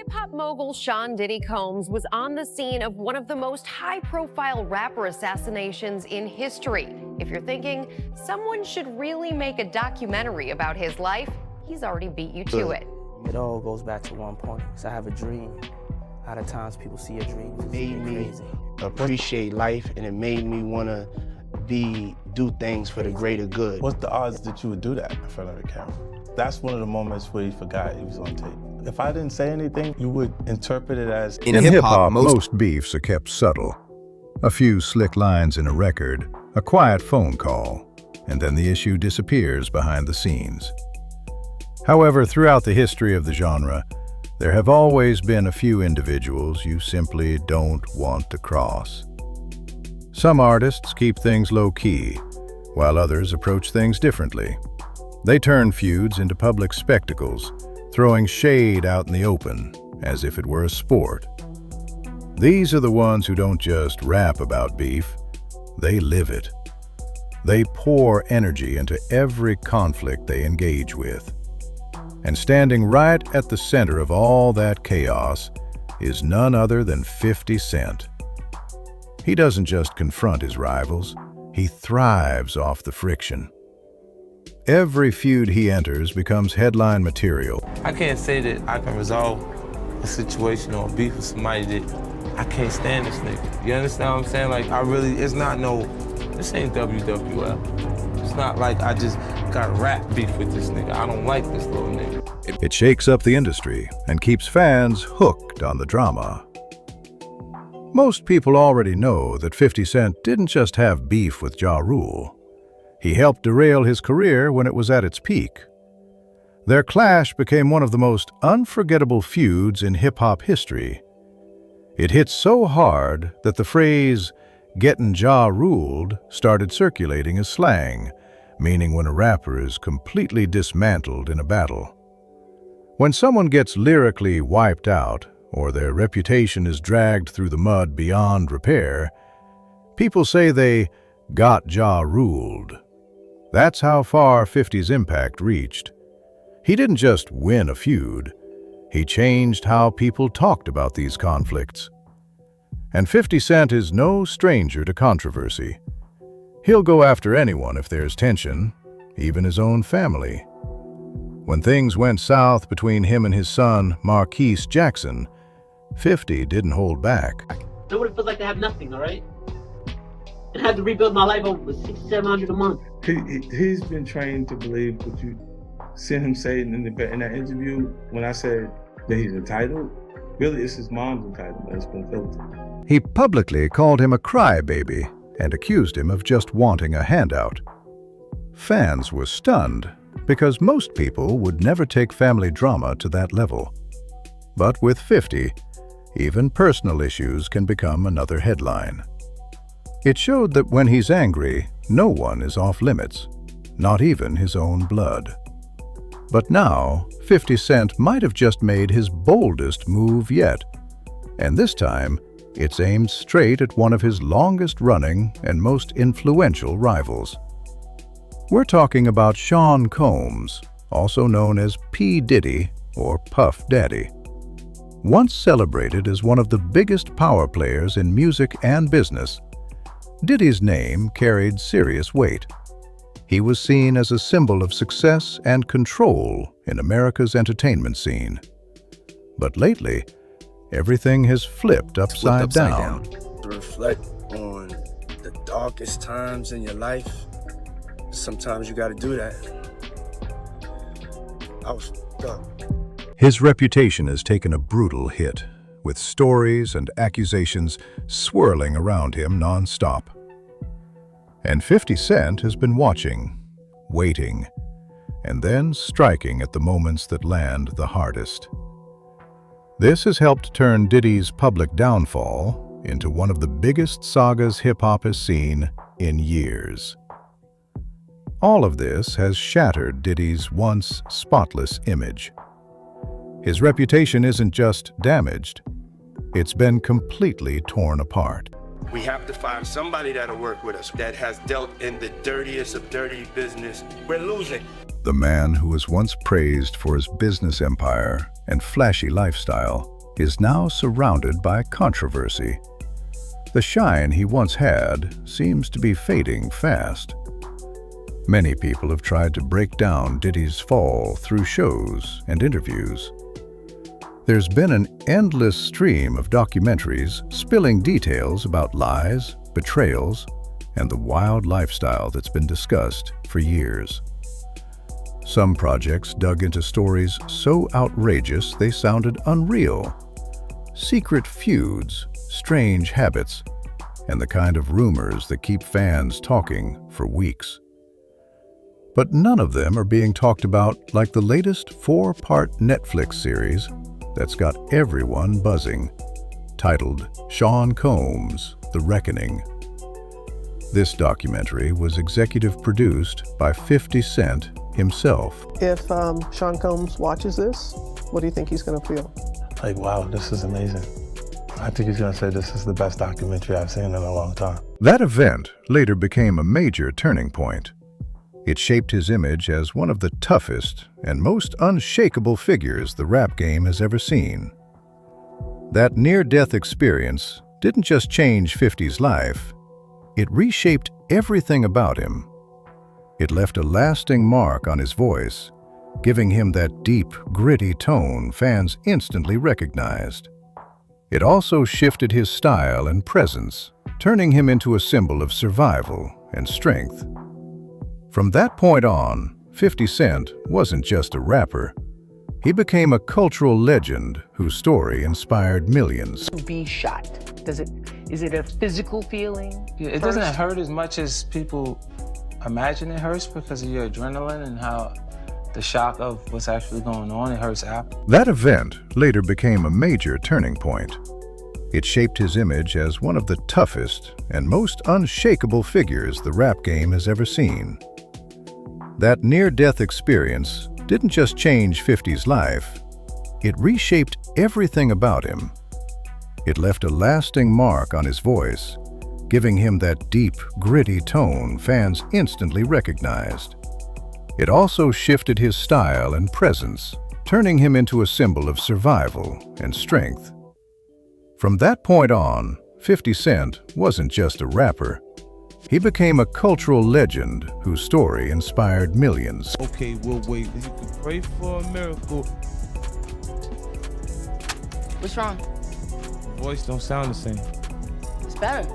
Hip-hop mogul Sean Diddy Combs was on the scene of one of the most high-profile rapper assassinations in history. If you're thinking someone should really make a documentary about his life, he's already beat you to it. It all goes back to one point. So I have a dream. A lot of times people see a dream. It made me appreciate life, and it made me want to do things for the greater good. What's the odds that you would do that in front of the camera? That's one of the moments where he forgot he was on tape. If I didn't say anything, you would interpret it as... In hip-hop, most beefs are kept subtle. A few slick lines in a record, a quiet phone call, and then the issue disappears behind the scenes. However, throughout the history of the genre, there have always been a few individuals you simply don't want to cross. Some artists keep things low-key, while others approach things differently. They turn feuds into public spectacles, throwing shade out in the open, as if it were a sport. These are the ones who don't just rap about beef, they live it. They pour energy into every conflict they engage with. And standing right at the center of all that chaos is none other than 50 Cent. He doesn't just confront his rivals, he thrives off the friction. Every feud he enters becomes headline material. I can't say that I can resolve a situation or beef with somebody that I can't stand this nigga. You understand what I'm saying? Like, this ain't WWF. It's not like I just got rap beef with this nigga. I don't like this little nigga. It shakes up the industry and keeps fans hooked on the drama. Most people already know that 50 Cent didn't just have beef with Ja Rule. He helped derail his career when it was at its peak. Their clash became one of the most unforgettable feuds in hip-hop history. It hit so hard that the phrase, "gettin' Ja ruled," started circulating as slang, meaning when a rapper is completely dismantled in a battle. When someone gets lyrically wiped out, or their reputation is dragged through the mud beyond repair, people say they got Ja ruled. That's how far 50's impact reached. He didn't just win a feud, he changed how people talked about these conflicts. And 50 Cent is no stranger to controversy. He'll go after anyone if there's tension, even his own family. When things went south between him and his son, Marquise Jackson, 50 didn't hold back. I know what it feels like to have nothing, all right? And have to rebuild my life over $600-700 a month. He's been trained to believe what you seen him say in that interview when I said that he's entitled. Really, it's his mom's entitlement that's been filtered. He publicly called him a crybaby and accused him of just wanting a handout. Fans were stunned because most people would never take family drama to that level. But with 50, even personal issues can become another headline. It showed that when he's angry, no one is off limits, not even his own blood. But now, 50 Cent might have just made his boldest move yet. And this time, it's aimed straight at one of his longest-running and most influential rivals. We're talking about Sean Combs, also known as P. Diddy or Puff Daddy. Once celebrated as one of the biggest power players in music and business, Diddy's name carried serious weight. He was seen as a symbol of success and control in America's entertainment scene. But lately, everything has flipped upside down. To reflect on the darkest times in your life, sometimes you gotta do that. I was fucked up. His reputation has taken a brutal hit, with stories and accusations swirling around him non-stop. And 50 Cent has been watching, waiting, and then striking at the moments that land the hardest. This has helped turn Diddy's public downfall into one of the biggest sagas hip-hop has seen in years. All of this has shattered Diddy's once spotless image. His reputation isn't just damaged, it's been completely torn apart. We have to find somebody that'll work with us, that has dealt in the dirtiest of dirty business. We're losing. The man who was once praised for his business empire and flashy lifestyle is now surrounded by controversy. The shine he once had seems to be fading fast. Many people have tried to break down Diddy's fall through shows and interviews. There's been an endless stream of documentaries spilling details about lies, betrayals, and the wild lifestyle that's been discussed for years. Some projects dug into stories so outrageous they sounded unreal. Secret feuds, strange habits, and the kind of rumors that keep fans talking for weeks. But none of them are being talked about like the latest 4-part Netflix series that's got everyone buzzing, titled Sean Combs: The Reckoning. This documentary was executive produced by 50 Cent himself. If Sean Combs watches this, what do you think he's going to feel? Like, wow, this is amazing. I think he's gonna say this is the best documentary I've seen in a long time. That event later became a major turning point. It shaped his image as one of the toughest and most unshakable figures the rap game has ever seen. That near-death experience didn't just change 50's life, it reshaped everything about him. It left a lasting mark on his voice, giving him that deep, gritty tone fans instantly recognized. It also shifted his style and presence, turning him into a symbol of survival and strength. From that point on, 50 Cent wasn't just a rapper. He became a cultural legend whose story inspired millions. Be shot. Is it a physical feeling? Yeah, it doesn't hurt as much as people imagine it hurts because of your adrenaline and how the shock of what's actually going on. It hurts after. That event later became a major turning point. It shaped his image as one of the toughest and most unshakable figures the rap game has ever seen. That near-death experience didn't just change 50's life, it reshaped everything about him. It left a lasting mark on his voice, giving him that deep, gritty tone fans instantly recognized. It also shifted his style and presence, turning him into a symbol of survival and strength. From that point on, 50 Cent wasn't just a rapper. He became a cultural legend whose story inspired millions. Okay, we'll wait. You can pray for a miracle. What's wrong? The voice don't sound the same. It's better.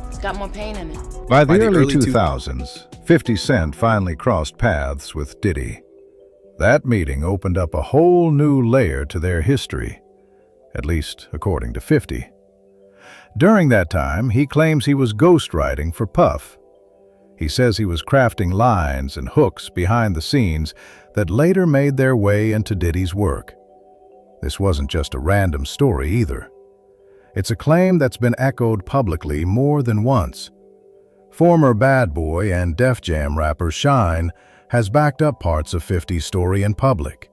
It's got more pain in it. By the early 2000s, 50 Cent finally crossed paths with Diddy. That meeting opened up a whole new layer to their history, at least according to 50. During that time, he claims he was ghostwriting for Puff. He says he was crafting lines and hooks behind the scenes that later made their way into Diddy's work. This wasn't just a random story either. It's a claim that's been echoed publicly more than once. Former Bad Boy and Def Jam rapper Shine has backed up parts of 50's story in public.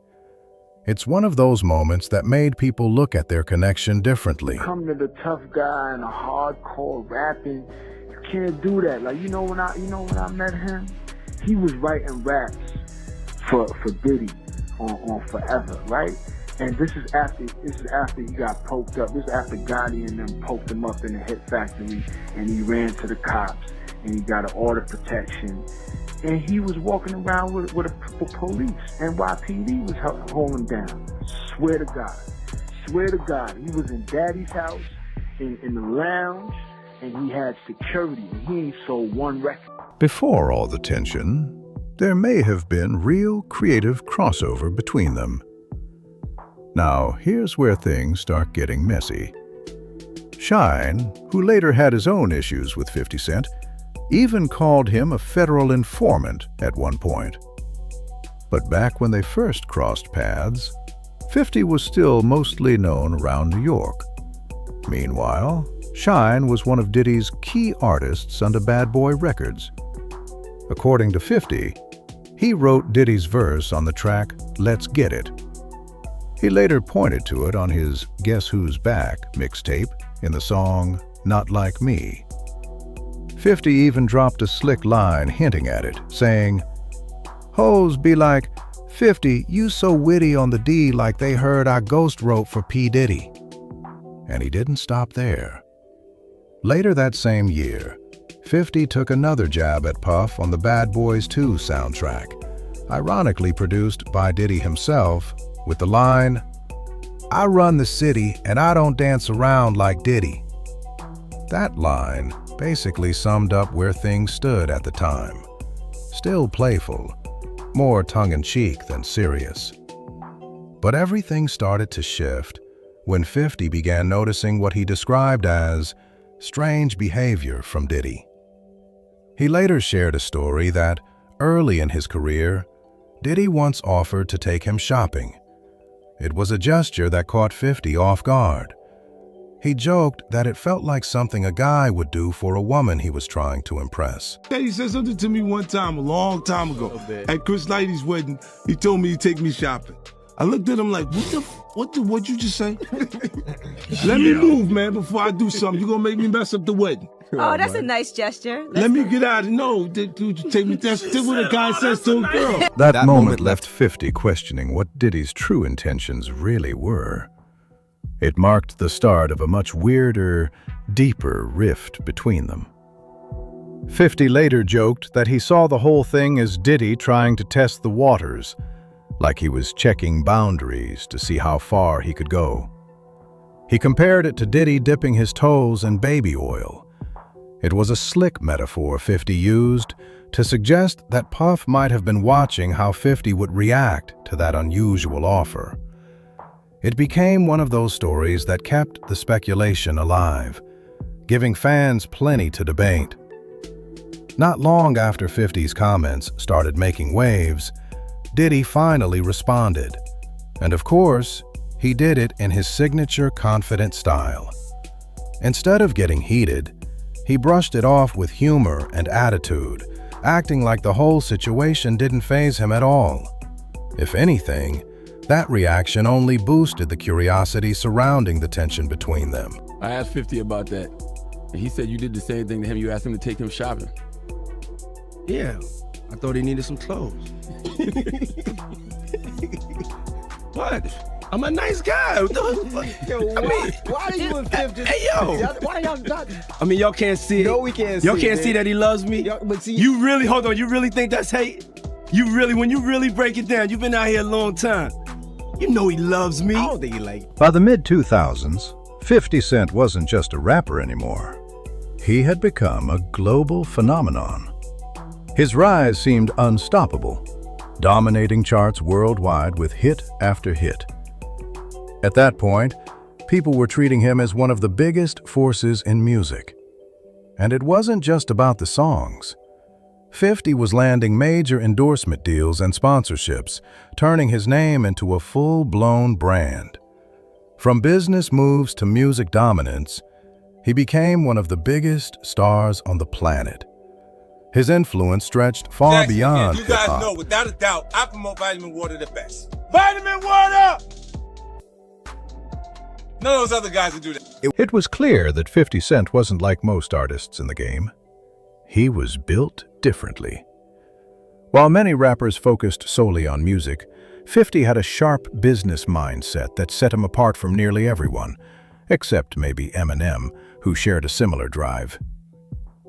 It's one of those moments that made people look at their connection differently. Come to the tough guy and a hardcore rapping, you can't do that. Like, when I met him, he was writing raps for Diddy on Forever, right? And this is after he got poked up. This is after Gotti and them poked him up in the Hit Factory, and he ran to the cops and he got an order protection. And he was walking around with a police. NYPD was holding him down. Swear to God. He was in Daddy's house, in the lounge, and he had security, and he ain't sold one record. Before all the tension, there may have been real creative crossover between them. Now, here's where things start getting messy. Shine, who later had his own issues with 50 Cent, even called him a federal informant at one point. But back when they first crossed paths, 50 was still mostly known around New York. Meanwhile, Shine was one of Diddy's key artists under Bad Boy Records. According to 50, he wrote Diddy's verse on the track Let's Get It. He later pointed to it on his Guess Who's Back mixtape in the song Not Like Me. 50 even dropped a slick line hinting at it, saying, "Hoes be like, "50, you so witty on the D like they heard I ghost wrote for P. Diddy." And he didn't stop there. Later that same year, 50 took another jab at Puff on the Bad Boys 2 soundtrack, ironically produced by Diddy himself, with the line, "I run the city and I don't dance around like Diddy." That line basically summed up where things stood at the time. Still playful, more tongue-in-cheek than serious. But everything started to shift when 50 began noticing what he described as strange behavior from Diddy. He later shared a story that, early in his career, Diddy once offered to take him shopping. It was a gesture that caught 50 off guard. He joked that it felt like something a guy would do for a woman he was trying to impress. He said something to me one time, a long time ago. At Chris Lighty's wedding, he told me to take me shopping. I looked at him like, what'd you just say? Let me move, man, before I do something. You're gonna make me mess up the wedding. Oh, that's a nice gesture. Let me get out. No, dude, take me. That's what a guy says to a girl. That moment left 50 questioning what Diddy's true intentions really were. It marked the start of a much weirder, deeper rift between them. 50 later joked that he saw the whole thing as Diddy trying to test the waters, like he was checking boundaries to see how far he could go. He compared it to Diddy dipping his toes in baby oil. It was a slick metaphor 50 used to suggest that Puff might have been watching how 50 would react to that unusual offer. It became one of those stories that kept the speculation alive, giving fans plenty to debate. Not long after 50's comments started making waves, Diddy finally responded. And of course, he did it in his signature confident style. Instead of getting heated, he brushed it off with humor and attitude, acting like the whole situation didn't faze him at all. If anything, that reaction only boosted the curiosity surrounding the tension between them. I asked 50 about that, and he said you did the same thing to him. You asked him to take him shopping. Yeah, I thought he needed some clothes. What? I'm a nice guy. Yo, why are you and 50? Hey, yo. Why y'all talking? I mean, y'all can't see it. No, we can't see Y'all can't it, see that he loves me? But see, You really, hold on, you really think that's hate? When you really break it down, you've been out here a long time. You know he loves me. I don't think he like. By the mid-2000s, 50 Cent wasn't just a rapper anymore. He had become a global phenomenon. His rise seemed unstoppable, dominating charts worldwide with hit after hit. At that point, people were treating him as one of the biggest forces in music. And it wasn't just about the songs. 50 was landing major endorsement deals and sponsorships, turning his name into a full-blown brand. From business moves to music dominance, he became one of the biggest stars on the planet. His influence stretched far beyond you guys hip-hop. know, without a doubt, I promote vitamin water the best. Vitamin water! None of those other guys would do that. It was clear that 50 Cent wasn't like most artists in the game. He was built differently. While many rappers focused solely on music, 50 had a sharp business mindset that set him apart from nearly everyone, except maybe Eminem, who shared a similar drive.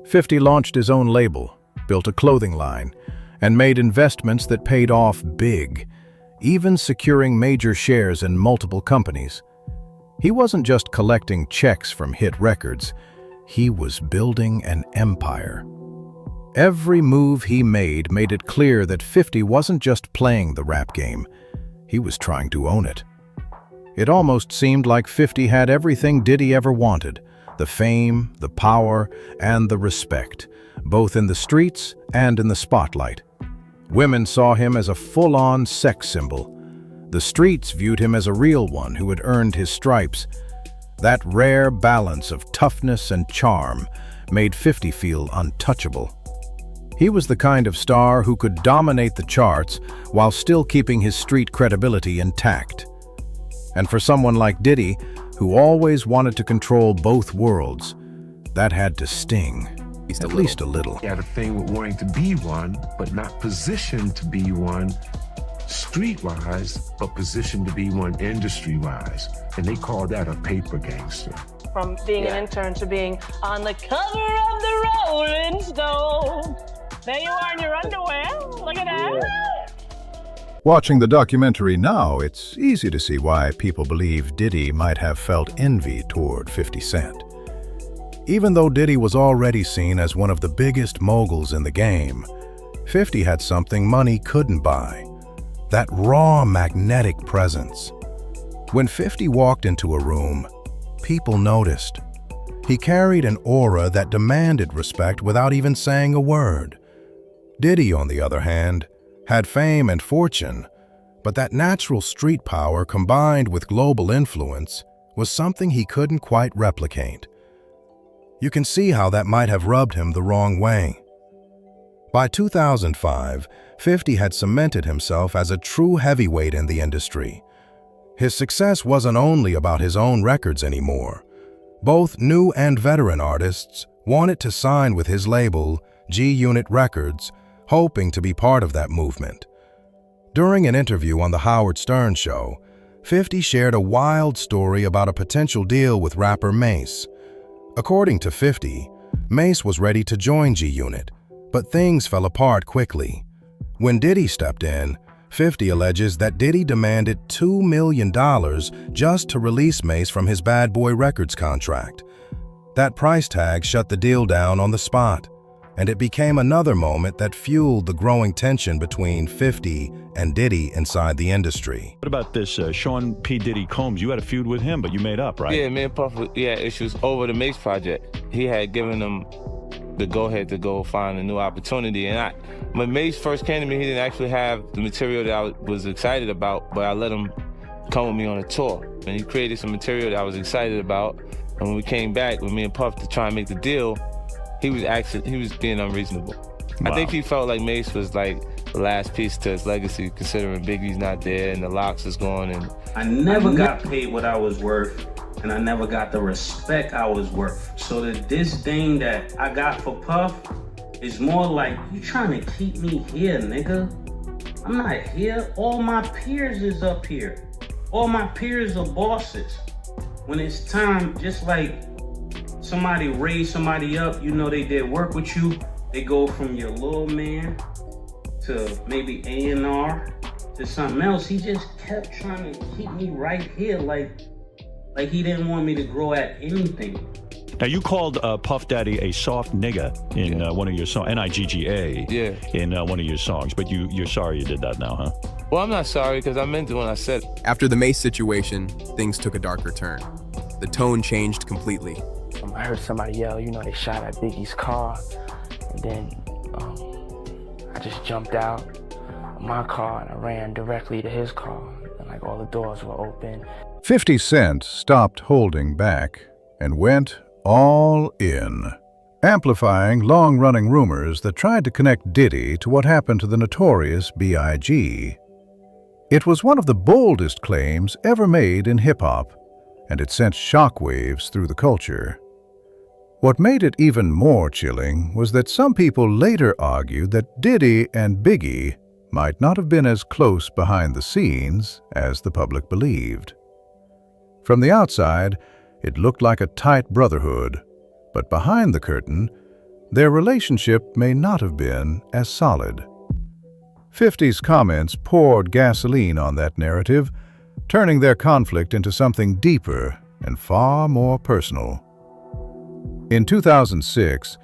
50 launched his own label, built a clothing line, and made investments that paid off big, even securing major shares in multiple companies. He wasn't just collecting checks from hit records, he was building an empire. Every move he made it clear that 50 wasn't just playing the rap game, he was trying to own it. It almost seemed like 50 had everything Diddy ever wanted: the fame, the power, and the respect, both in the streets and in the spotlight. Women saw him as a full-on sex symbol. The streets viewed him as a real one who had earned his stripes. That rare balance of toughness and charm made 50 feel untouchable. He was the kind of star who could dominate the charts while still keeping his street credibility intact. And for someone like Diddy, who always wanted to control both worlds, that had to sting, at least a little. He had a thing with wanting to be one, but not positioned to be one. street-wise, but positioned to be one industry-wise. And they call that a paper gangster. From being an intern to being on the cover of the Rolling Stone. There you are in your underwear. Look at that. Watching the documentary now, it's easy to see why people believe Diddy might have felt envy toward 50 Cent. Even though Diddy was already seen as one of the biggest moguls in the game, 50 had something money couldn't buy: that raw, magnetic presence. When 50 walked into a room, people noticed. He carried an aura that demanded respect without even saying a word. Diddy, on the other hand, had fame and fortune, but that natural street power combined with global influence was something he couldn't quite replicate. You can see how that might have rubbed him the wrong way. By 2005, 50 had cemented himself as a true heavyweight in the industry. His success wasn't only about his own records anymore. Both new and veteran artists wanted to sign with his label, G-Unit Records, hoping to be part of that movement. During an interview on The Howard Stern Show, 50 shared a wild story about a potential deal with rapper Mase. According to 50, Mase was ready to join G-Unit, but things fell apart quickly. When Diddy stepped in, 50 alleges that Diddy demanded $2 million just to release Mase from his Bad Boy Records contract. That price tag shut the deal down on the spot, and it became another moment that fueled the growing tension between 50 and Diddy inside the industry. What about this Sean P. Diddy Combs? You had a feud with him, but you made up, right? Yeah, me and Puff, we had issues over the Mase project. He had given him the go-ahead to go find a new opportunity. And when Mase first came to me, he didn't actually have the material that I was excited about, but I let him come with me on a tour. And he created some material that I was excited about. And when we came back with me and Puff to try and make the deal, he was being unreasonable. Wow. I think he felt like Mase was like the last piece to his legacy, considering Biggie's not there and the Locks is gone. And I never got paid what I was worth, and I never got the respect I was worth. So that this thing that I got for Puff is more like, you trying to keep me here, nigga. I'm not here. All my peers is up here. All my peers are bosses. When it's time, just like somebody raised somebody up, you know they did work with you, they go from your little man to maybe A&R to something else. He just kept trying to keep me right here, like he didn't want me to grow at anything. Now, you called Puff Daddy a soft nigga in one of your songs, N-I-G-G-A, in one of your songs, but you're sorry you did that now, huh? Well, I'm not sorry, because I meant it when I said it. After the Mase situation, things took a darker turn. The tone changed completely. I heard somebody yell, they shot at Biggie's car, and then I just jumped out of my car and I ran directly to his car, and all the doors were open. 50 Cent stopped holding back and went all in, amplifying long-running rumors that tried to connect Diddy to what happened to the notorious B.I.G. It was one of the boldest claims ever made in hip-hop, and it sent shockwaves through the culture. What made it even more chilling was that some people later argued that Diddy and Biggie might not have been as close behind the scenes as the public believed. From the outside, it looked like a tight brotherhood, but behind the curtain, their relationship may not have been as solid. 50's comments poured gasoline on that narrative, turning their conflict into something deeper and far more personal. In 2006,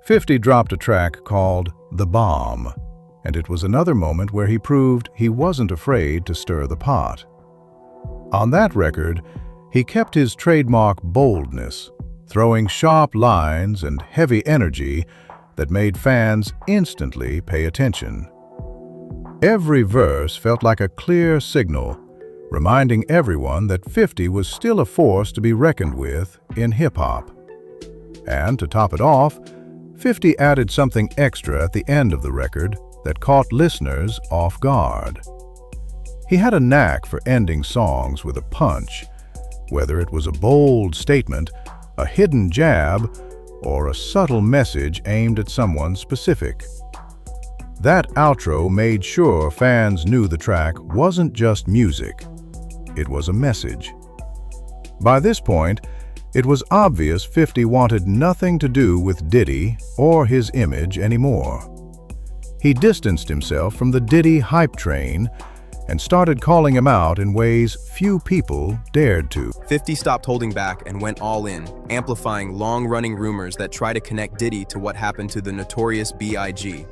50 dropped a track called The Bomb, and it was another moment where he proved he wasn't afraid to stir the pot. On that record, he kept his trademark boldness, throwing sharp lines and heavy energy that made fans instantly pay attention. Every verse felt like a clear signal, reminding everyone that 50 was still a force to be reckoned with in hip-hop. And to top it off, 50 added something extra at the end of the record that caught listeners off guard. He had a knack for ending songs with a punch, whether it was a bold statement, a hidden jab, or a subtle message aimed at someone specific. That outro made sure fans knew the track wasn't just music, it was a message. By this point, it was obvious 50 wanted nothing to do with Diddy or his image anymore. He distanced himself from the Diddy hype train and started calling him out in ways few people dared to. 50 stopped holding back and went all in, amplifying long-running rumors that try to connect Diddy to what happened to the notorious B.I.G.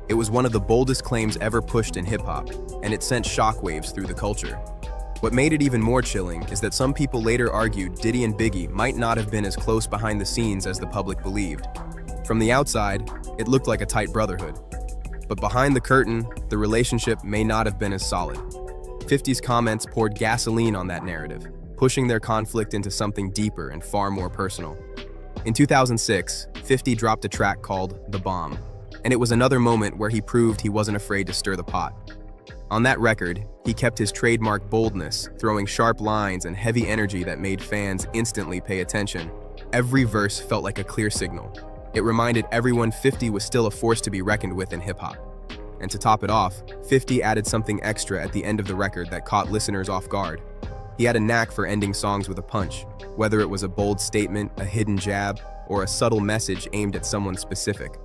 It was one of the boldest claims ever pushed in hip-hop, and it sent shockwaves through the culture. What made it even more chilling is that some people later argued Diddy and Biggie might not have been as close behind the scenes as the public believed. From the outside, it looked like a tight brotherhood. But behind the curtain, the relationship may not have been as solid. 50's comments poured gasoline on that narrative, pushing their conflict into something deeper and far more personal. In 2006, 50 dropped a track called The Bomb, and it was another moment where he proved he wasn't afraid to stir the pot. On that record, he kept his trademark boldness, throwing sharp lines and heavy energy that made fans instantly pay attention. Every verse felt like a clear signal. It reminded everyone 50 was still a force to be reckoned with in hip-hop. And to top it off, 50 added something extra at the end of the record that caught listeners off guard. He had a knack for ending songs with a punch, whether it was a bold statement, a hidden jab, or a subtle message aimed at someone specific.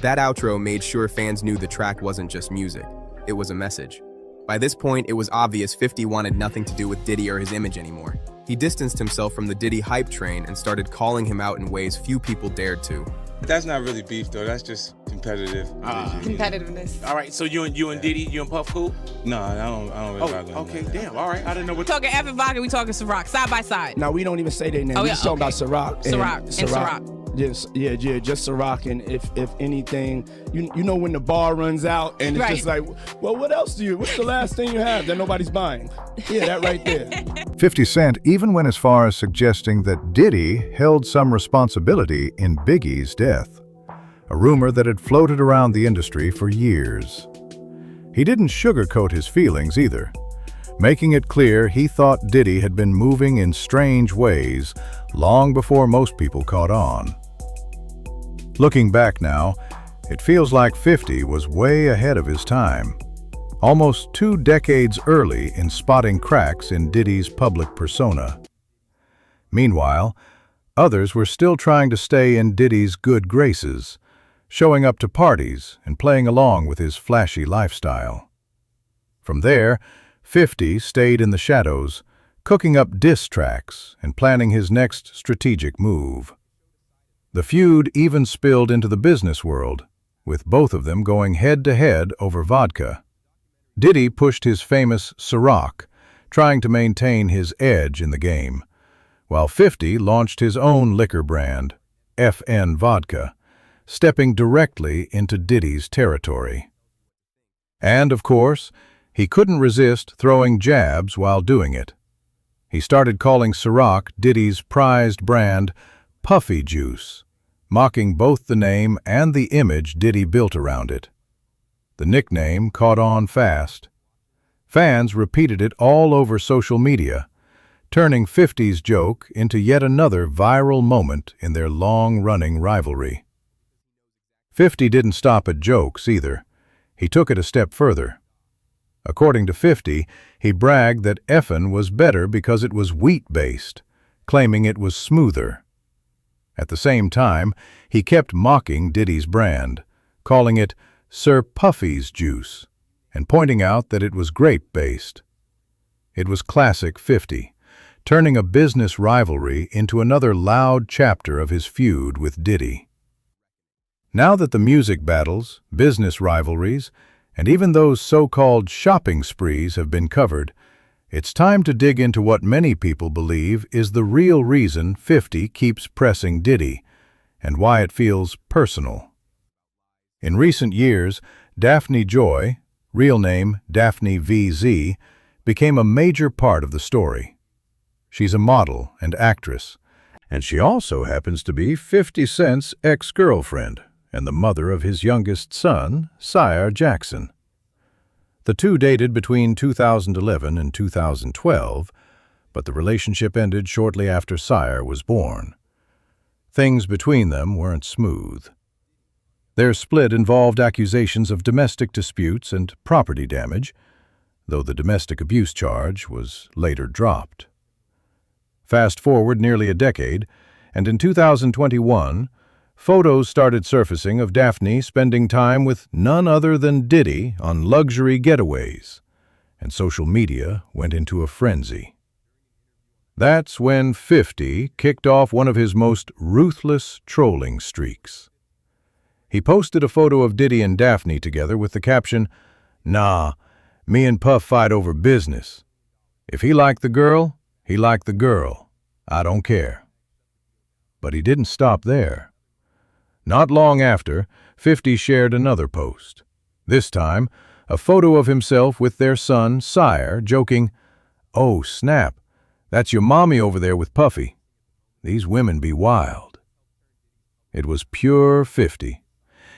That outro made sure fans knew the track wasn't just music, it was a message. By this point, it was obvious 50 wanted nothing to do with Diddy or his image anymore. He distanced himself from the Diddy hype train and started calling him out in ways few people dared to. That's not really beef though, that's just competitive. Competitiveness. All right, so you and Diddy, you and Puff cool? No, I don't really rock with Okay, him. damn, all right, I didn't know what. Talking Evan Vodka, we talking Ciroc, side by side. Now we don't even say their name. Oh, We yeah, just talking okay. about Ciroc. Ciroc and Ciroc. Yes, yeah, just Ciroc. And if anything, you know when the bar runs out and it's Right. just like, well, what else do you? What's the last thing you have that nobody's buying? Yeah, that right there. 50 Cent even went as far as suggesting that Diddy held some responsibility in Biggie's death, a rumor that had floated around the industry for years. He didn't sugarcoat his feelings either, making it clear he thought Diddy had been moving in strange ways long before most people caught on. Looking back now, it feels like 50 was way ahead of his time, almost 2 decades early in spotting cracks in Diddy's public persona. Meanwhile, others were still trying to stay in Diddy's good graces, showing up to parties and playing along with his flashy lifestyle. From there, 50 stayed in the shadows, cooking up diss tracks and planning his next strategic move. The feud even spilled into the business world, with both of them going head-to-head over vodka. Diddy pushed his famous Ciroc, trying to maintain his edge in the game, while 50 launched his own liquor brand, FN Vodka, stepping directly into Diddy's territory. And, of course, he couldn't resist throwing jabs while doing it. He started calling Ciroc Diddy's prized brand, Puffy Juice, mocking both the name and the image Diddy built around it. The nickname caught on fast. Fans repeated it all over social media, turning 50's joke into yet another viral moment in their long-running rivalry. 50 didn't stop at jokes either. He took it a step further. According to 50, he bragged that effin' was better because it was wheat-based, claiming it was smoother. At the same time, he kept mocking Diddy's brand, calling it Sir Puffy's Juice, and pointing out that it was grape-based. It was classic 50, turning a business rivalry into another loud chapter of his feud with Diddy. Now that the music battles, business rivalries, and even those so-called shopping sprees have been covered, it's time to dig into what many people believe is the real reason 50 keeps pressing Diddy, and why it feels personal. In recent years, Daphne Joy, real name Daphne VZ, became a major part of the story. She's a model and actress, and she also happens to be 50 Cent's ex-girlfriend and the mother of his youngest son, Sire Jackson. The two dated between 2011 and 2012, but the relationship ended shortly after Sire was born. Things between them weren't smooth. Their split involved accusations of domestic disputes and property damage, though the domestic abuse charge was later dropped. Fast forward nearly a decade, and in 2021, photos started surfacing of Daphne spending time with none other than Diddy on luxury getaways, and social media went into a frenzy. That's when 50 kicked off one of his most ruthless trolling streaks. He posted a photo of Diddy and Daphne together with the caption, "Nah, me and Puff fight over business. If he liked the girl, he liked the girl. I don't care." But he didn't stop there. Not long after, 50 shared another post. This time, a photo of himself with their son, Sire, joking, "Oh, snap, that's your mommy over there with Puffy. These women be wild." It was pure 50.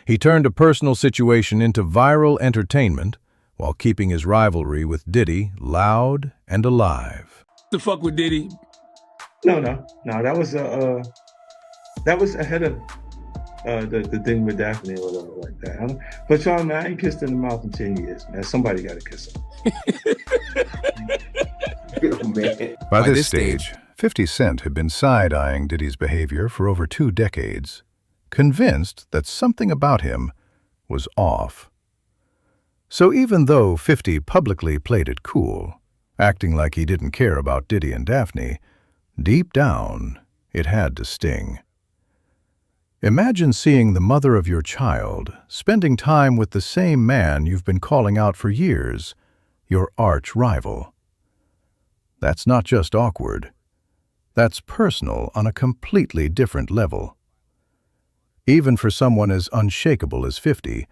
He turned a personal situation into viral entertainment while keeping his rivalry with Diddy loud and alive. The fuck with Diddy? No, that was ahead of the thing with Daphne or whatever like that. But y'all, man, I ain't kissed in the mouth in 10 years, man. Somebody got to kiss him. By this stage, 50 Cent had been side-eyeing Diddy's behavior for over 2 decades, convinced that something about him was off. So even though 50 publicly played it cool, acting like he didn't care about Diddy and Daphne, deep down, it had to sting. Imagine seeing the mother of your child spending time with the same man you've been calling out for years, your arch rival. That's not just awkward. That's personal on a completely different level. Even for someone as unshakable as 50,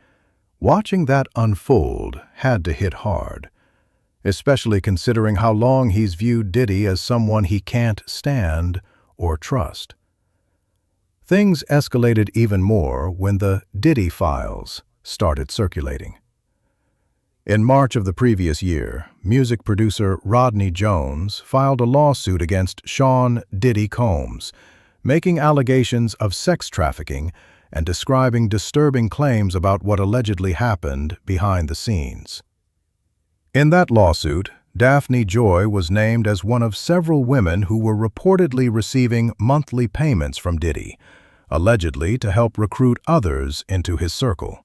watching that unfold had to hit hard, especially considering how long he's viewed Diddy as someone he can't stand or trust. Things escalated even more when the Diddy files started circulating. In March of the previous year, music producer Rodney Jones filed a lawsuit against Sean Diddy Combs, making allegations of sex trafficking and describing disturbing claims about what allegedly happened behind the scenes. In that lawsuit, Daphne Joy was named as one of several women who were reportedly receiving monthly payments from Diddy, allegedly to help recruit others into his circle.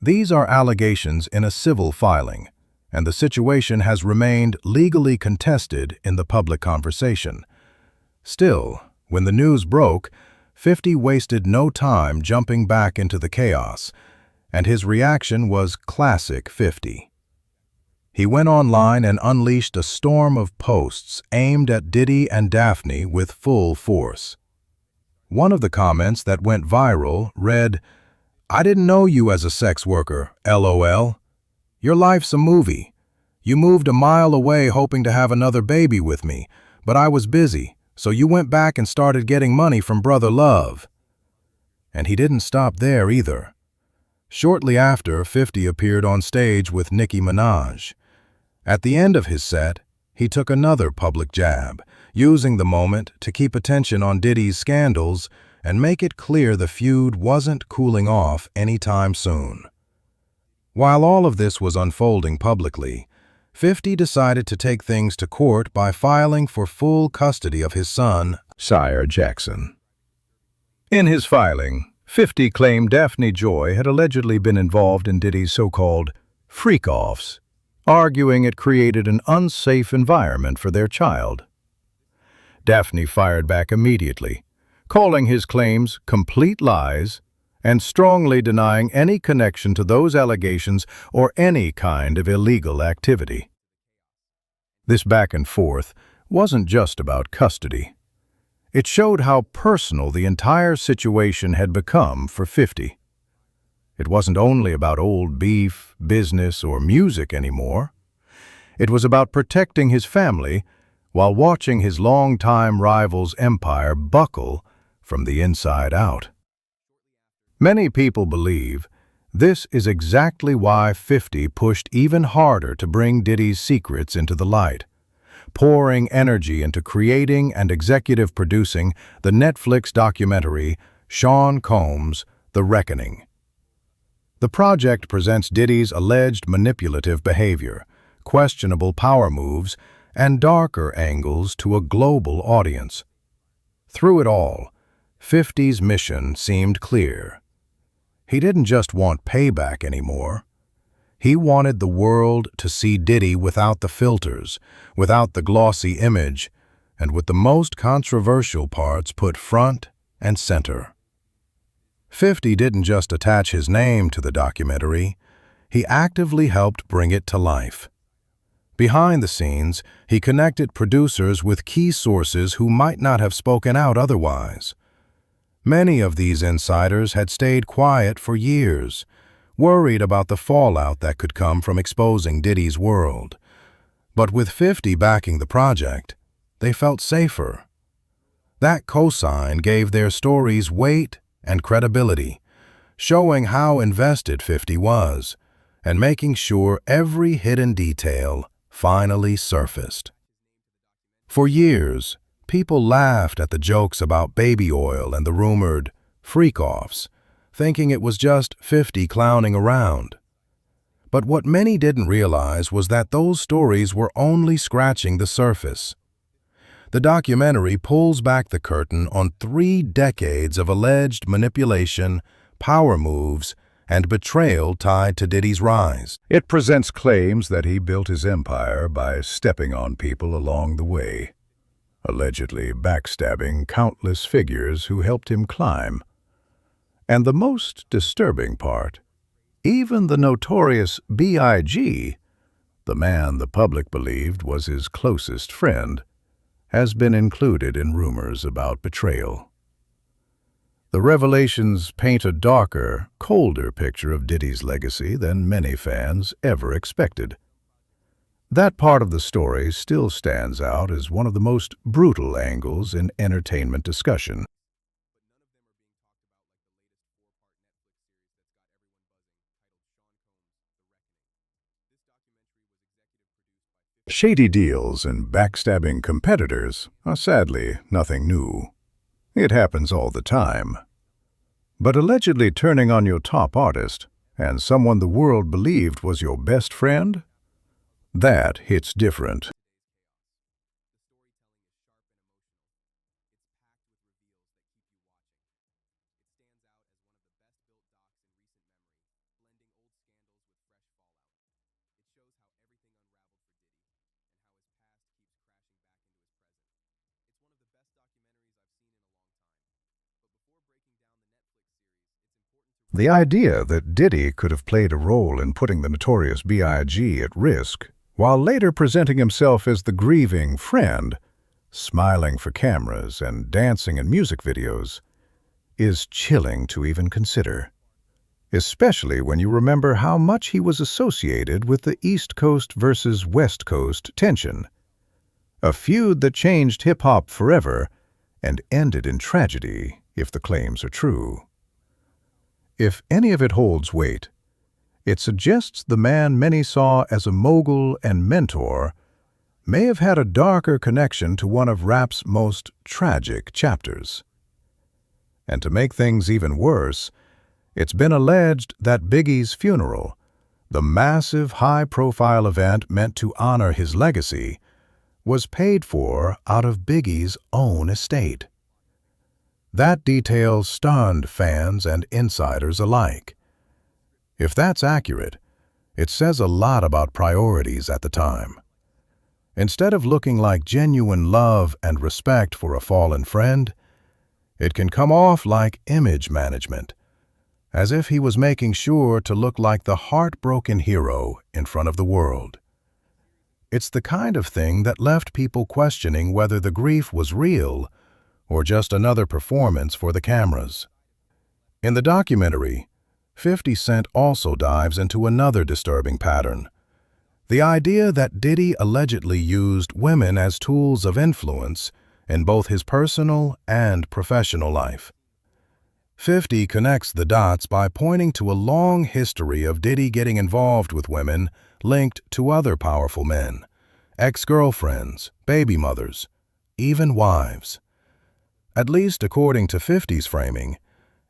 These are allegations in a civil filing, and the situation has remained legally contested in the public conversation. Still, when the news broke, 50 wasted no time jumping back into the chaos, and his reaction was classic 50. He went online and unleashed a storm of posts aimed at Diddy and Daphne with full force. One of the comments that went viral read, "I didn't know you as a sex worker, LOL. Your life's a movie. You moved a mile away hoping to have another baby with me, but I was busy, so you went back and started getting money from Brother Love." And he didn't stop there either. Shortly after, 50 appeared on stage with Nicki Minaj. At the end of his set, he took another public jab, using the moment to keep attention on Diddy's scandals and make it clear the feud wasn't cooling off anytime soon. While all of this was unfolding publicly, 50 decided to take things to court by filing for full custody of his son, Sire Jackson. In his filing, 50 claimed Daphne Joy had allegedly been involved in Diddy's so-called freak-offs, arguing it created an unsafe environment for their child. Daphne fired back immediately, calling his claims complete lies and strongly denying any connection to those allegations or any kind of illegal activity. This back and forth wasn't just about custody. It showed how personal the entire situation had become for 50. It wasn't only about old beef, business, or music anymore. It was about protecting his family while watching his longtime rival's empire buckle from the inside out. Many people believe this is exactly why 50 pushed even harder to bring Diddy's secrets into the light, pouring energy into creating and executive producing the Netflix documentary Sean Combs, The Reckoning. The project presents Diddy's alleged manipulative behavior, questionable power moves, and darker angles to a global audience. Through it all, 50's mission seemed clear. He didn't just want payback anymore. He wanted the world to see Diddy without the filters, without the glossy image, and with the most controversial parts put front and center. 50 didn't just attach his name to the documentary, he actively helped bring it to life. Behind the scenes, he connected producers with key sources who might not have spoken out otherwise. Many of these insiders had stayed quiet for years, worried about the fallout that could come from exposing Diddy's world. But with 50 backing the project, they felt safer. That cosign gave their stories weight and credibility, showing how invested 50 was, and making sure every hidden detail finally surfaced. For years, people laughed at the jokes about baby oil and the rumored freak-offs, thinking it was just 50 clowning around. But what many didn't realize was that those stories were only scratching the surface. The documentary pulls back the curtain on 3 decades of alleged manipulation, power moves, and betrayal tied to Diddy's rise. It presents claims that he built his empire by stepping on people along the way, allegedly backstabbing countless figures who helped him climb. And the most disturbing part, even the notorious B.I.G., the man the public believed was his closest friend, has been included in rumors about betrayal. The revelations paint a darker, colder picture of Diddy's legacy than many fans ever expected. That part of the story still stands out as one of the most brutal angles in entertainment discussion. Shady deals and backstabbing competitors are sadly nothing new. It happens all the time. But allegedly turning on your top artist and someone the world believed was your best friend? That hits different. The idea that Diddy could have played a role in putting the notorious B.I.G. at risk, while later presenting himself as the grieving friend, smiling for cameras and dancing in music videos, is chilling to even consider. Especially when you remember how much he was associated with the East Coast versus West Coast tension. A feud that changed hip-hop forever and ended in tragedy, if the claims are true. If any of it holds weight, it suggests the man many saw as a mogul and mentor may have had a darker connection to one of rap's most tragic chapters. And to make things even worse, it's been alleged that Biggie's funeral, the massive high-profile event meant to honor his legacy, was paid for out of Biggie's own estate. That detail stunned fans and insiders alike. If that's accurate, it says a lot about priorities at the time. Instead of looking like genuine love and respect for a fallen friend, it can come off like image management, as if he was making sure to look like the heartbroken hero in front of the world. It's the kind of thing that left people questioning whether the grief was real or just another performance for the cameras. In the documentary, 50 Cent also dives into another disturbing pattern. The idea that Diddy allegedly used women as tools of influence in both his personal and professional life. 50 connects the dots by pointing to a long history of Diddy getting involved with women linked to other powerful men, ex-girlfriends, baby mothers, even wives. At least according to 50's framing,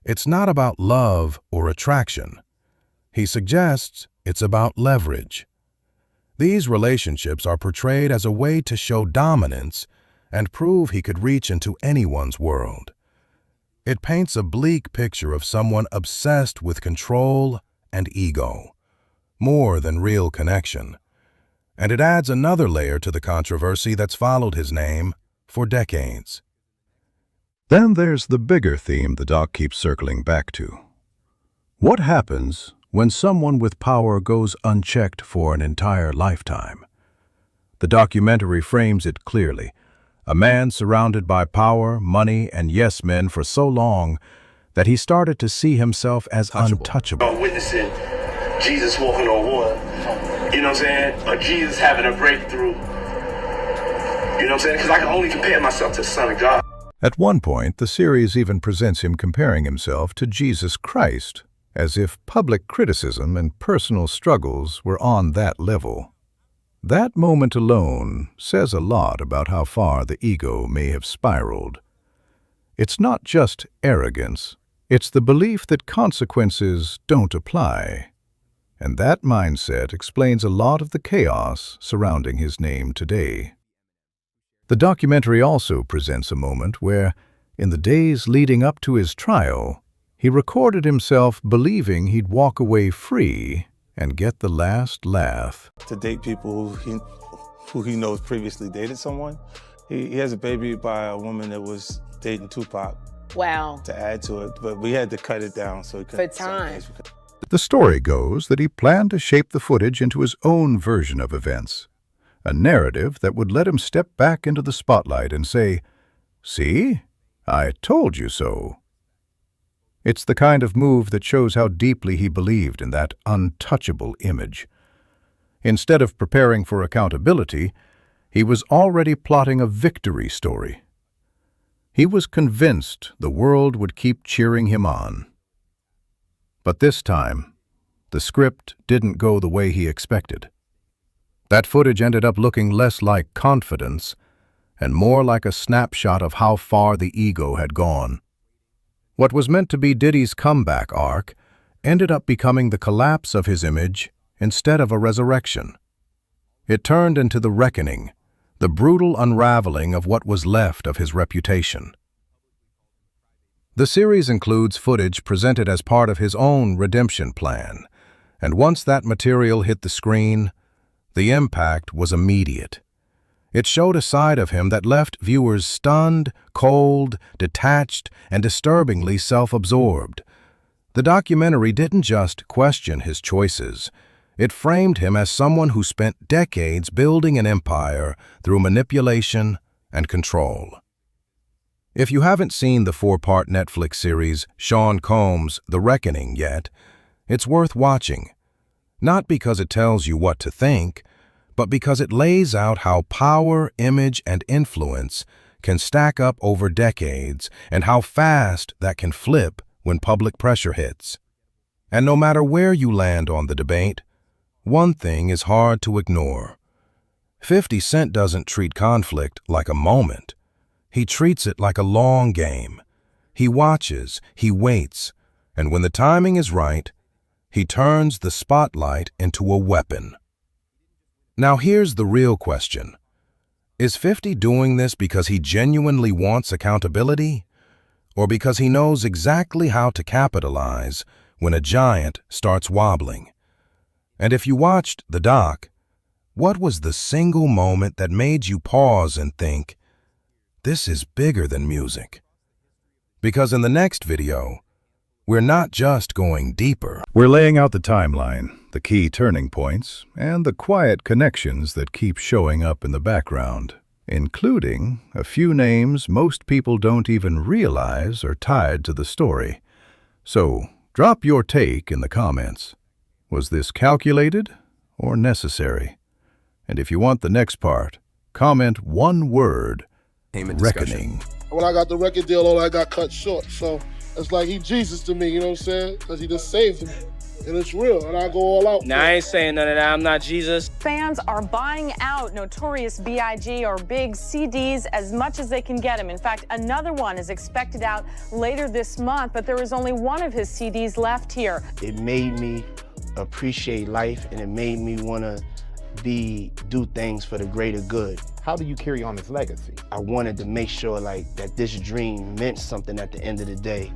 It's not about love or attraction. He suggests it's about leverage. These relationships are portrayed as a way to show dominance and prove he could reach into anyone's world. It paints a bleak picture of someone obsessed with control and ego, more than real connection. And it adds another layer to the controversy that's followed his name for decades. Then there's the bigger theme the doc keeps circling back to. What happens when someone with power goes unchecked for an entire lifetime? The documentary frames it clearly. A man surrounded by power, money, and yes men for so long that he started to see himself as untouchable. I'm witnessing Jesus walking on water, you know what I'm saying? Or Jesus having a breakthrough, you know what I'm saying? Because I can only compare myself to the Son of God. At one point, the series even presents him comparing himself to Jesus Christ, as if public criticism and personal struggles were on that level. That moment alone says a lot about how far the ego may have spiraled. It's not just arrogance, it's the belief that consequences don't apply. And that mindset explains a lot of the chaos surrounding his name today. The documentary also presents a moment where, in the days leading up to his trial, he recorded himself believing he'd walk away free and get the last laugh. To date people who he knows previously dated someone. He has a baby by a woman that was dating Tupac. Wow. To add to it, but we had to cut it down so he could. For time. The story goes that he planned to shape the footage into his own version of events, a narrative that would let him step back into the spotlight and say, "See? I told you so." It's the kind of move that shows how deeply he believed in that untouchable image. Instead of preparing for accountability, he was already plotting a victory story. He was convinced the world would keep cheering him on. But this time, the script didn't go the way he expected. That footage ended up looking less like confidence and more like a snapshot of how far the ego had gone. What was meant to be Diddy's comeback arc ended up becoming the collapse of his image instead of a resurrection. It turned into the reckoning, the brutal unraveling of what was left of his reputation. The series includes footage presented as part of his own redemption plan, and once that material hit the screen, the impact was immediate. It showed a side of him that left viewers stunned, cold, detached, and disturbingly self-absorbed. The documentary didn't just question his choices. It framed him as someone who spent decades building an empire through manipulation and control. If you haven't seen the 4-part Netflix series Sean Combs' The Reckoning yet, it's worth watching. Not because it tells you what to think, but because it lays out how power, image, and influence can stack up over decades and how fast that can flip when public pressure hits. And no matter where you land on the debate, one thing is hard to ignore. 50 Cent doesn't treat conflict like a moment. He treats it like a long game. He watches, he waits, and when the timing is right, he turns the spotlight into a weapon. Now here's the real question. Is 50 doing this because he genuinely wants accountability, or because he knows exactly how to capitalize when a giant starts wobbling? And if you watched the doc, what was the single moment that made you pause and think, this is bigger than music? Because in the next video, we're not just going deeper. We're laying out the timeline, the key turning points, and the quiet connections that keep showing up in the background, including a few names most people don't even realize are tied to the story. So, drop your take in the comments. Was this calculated or necessary? And if you want the next part, comment one word, reckoning. When I got the record deal, all I got cut short, so it's like he Jesus to me, you know what I'm saying? Because he just saved me. and it's real, and I go all out. Nah, I ain't saying none of that. I'm not Jesus. Fans are buying out Notorious B.I.G. or Big CDs as much as they can get him. In fact, another one is expected out later this month, but there is only one of his CDs left here. It made me appreciate life, and it made me want to do things for the greater good. How do you carry on this legacy? I wanted to make sure that this dream meant something at the end of the day.